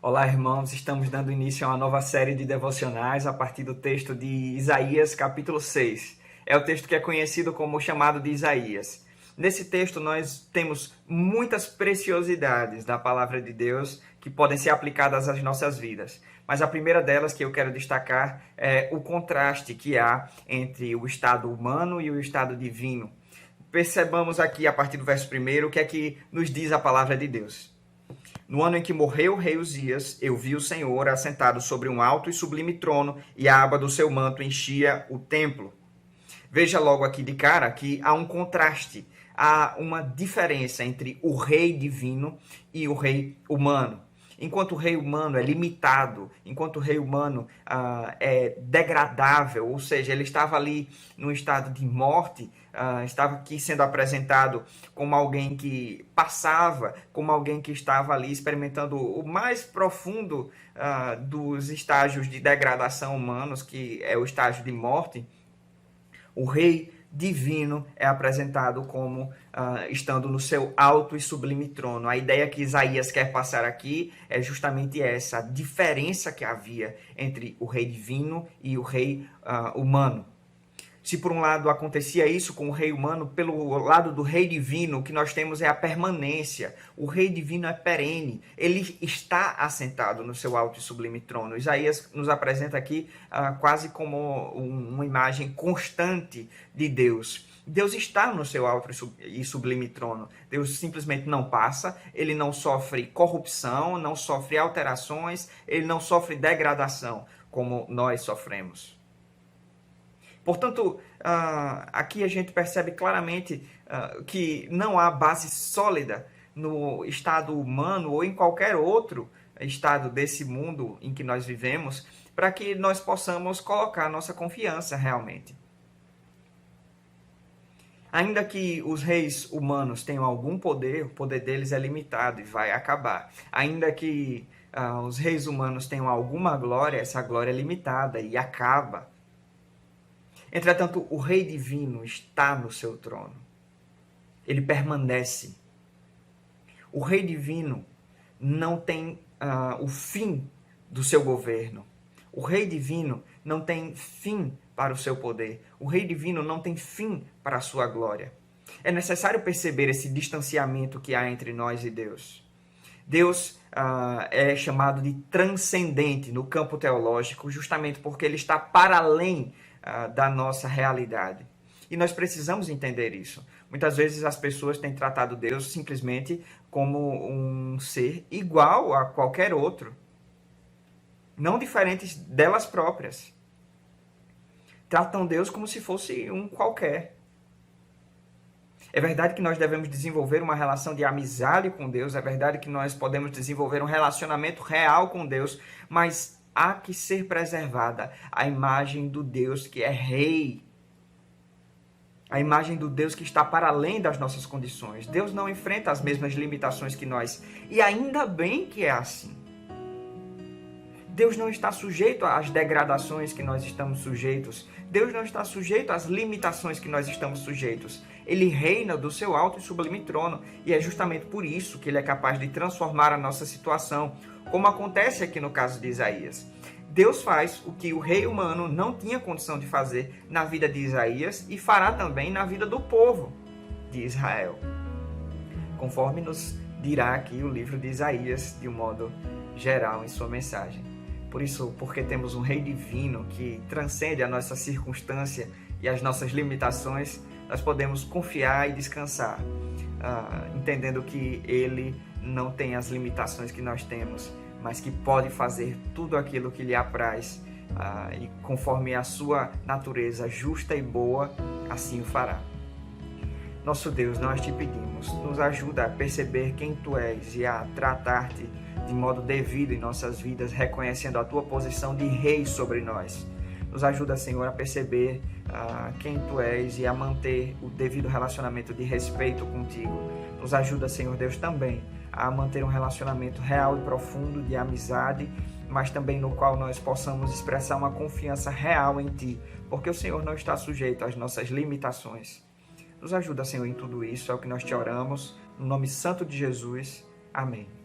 Olá, irmãos. Estamos dando início a uma nova série de devocionais a partir do texto de Isaías, capítulo 6. É o texto que é conhecido como o chamado de Isaías. Nesse texto, nós temos muitas preciosidades da palavra de Deus que podem ser aplicadas às nossas vidas. Mas a primeira delas que eu quero destacar é o contraste que há entre o estado humano e o estado divino. Percebamos aqui, a partir do verso 1, o que é que nos diz a palavra de Deus. No ano em que morreu o rei Uzias, eu vi o Senhor assentado sobre um alto e sublime trono, e a aba do seu manto enchia o templo. Veja logo aqui de cara que há um contraste, há uma diferença entre o rei divino e o rei humano. Enquanto o rei humano é limitado, enquanto o rei humano é degradável, ou seja, ele estava ali num estado de morte, estava aqui sendo apresentado como alguém que passava, como alguém que estava ali experimentando o mais profundo dos estágios de degradação humanos, que é o estágio de morte. O rei divino é apresentado como estando no seu alto e sublime trono. A ideia que Isaías quer passar aqui é justamente essa, a diferença que havia entre o rei divino e o rei humano. Se por um lado acontecia isso com o rei humano, pelo lado do rei divino, o que nós temos é a permanência. O rei divino é perene, ele está assentado no seu alto e sublime trono. Isaías nos apresenta aqui quase como uma imagem constante de Deus. Deus está no seu alto e sublime trono. Deus simplesmente não passa, ele não sofre corrupção, não sofre alterações, ele não sofre degradação, como nós sofremos. Portanto, aqui a gente percebe claramente que não há base sólida no estado humano ou em qualquer outro estado desse mundo em que nós vivemos para que nós possamos colocar nossa confiança realmente. Ainda que os reis humanos tenham algum poder, o poder deles é limitado e vai acabar. Ainda que os reis humanos tenham alguma glória, essa glória é limitada e acaba. Entretanto, o rei divino está no seu trono. Ele permanece. O rei divino não tem o fim do seu governo. O rei divino não tem fim para o seu poder. O rei divino não tem fim para a sua glória. É necessário perceber esse distanciamento que há entre nós e Deus. Deus é chamado de transcendente no campo teológico, justamente porque ele está para além da nossa realidade. E nós precisamos entender isso. Muitas vezes as pessoas têm tratado Deus simplesmente como um ser igual a qualquer outro, não diferentes delas próprias. Tratam Deus como se fosse um qualquer. É verdade que nós devemos desenvolver uma relação de amizade com Deus, é verdade que nós podemos desenvolver um relacionamento real com Deus, mas há que ser preservada a imagem do Deus que é rei, a imagem do Deus que está para além das nossas condições. Deus não enfrenta as mesmas limitações que nós, e ainda bem que é assim. Deus não está sujeito às degradações que nós estamos sujeitos. Deus não está sujeito às limitações que nós estamos sujeitos. Ele reina do seu alto e sublime trono. E é justamente por isso que ele é capaz de transformar a nossa situação, como acontece aqui no caso de Isaías. Deus faz o que o rei humano não tinha condição de fazer na vida de Isaías e fará também na vida do povo de Israel. Conforme nos dirá aqui o livro de Isaías, de um modo geral em sua mensagem. Por isso, porque temos um rei divino que transcende a nossa circunstância e as nossas limitações, nós podemos confiar e descansar, entendendo que ele não tem as limitações que nós temos, mas que pode fazer tudo aquilo que lhe apraz, e conforme a sua natureza justa e boa, assim o fará. Nosso Deus, nós te pedimos, nos ajuda a perceber quem tu és e a tratar-te de modo devido em nossas vidas, reconhecendo a tua posição de rei sobre nós. Nos ajuda, Senhor, a perceber quem tu és e a manter o devido relacionamento de respeito contigo. Nos ajuda, Senhor Deus, também a manter um relacionamento real e profundo de amizade, mas também no qual nós possamos expressar uma confiança real em ti, porque o Senhor não está sujeito às nossas limitações. Nos ajuda, Senhor, em tudo isso, é o que nós te oramos, no nome santo de Jesus. Amém.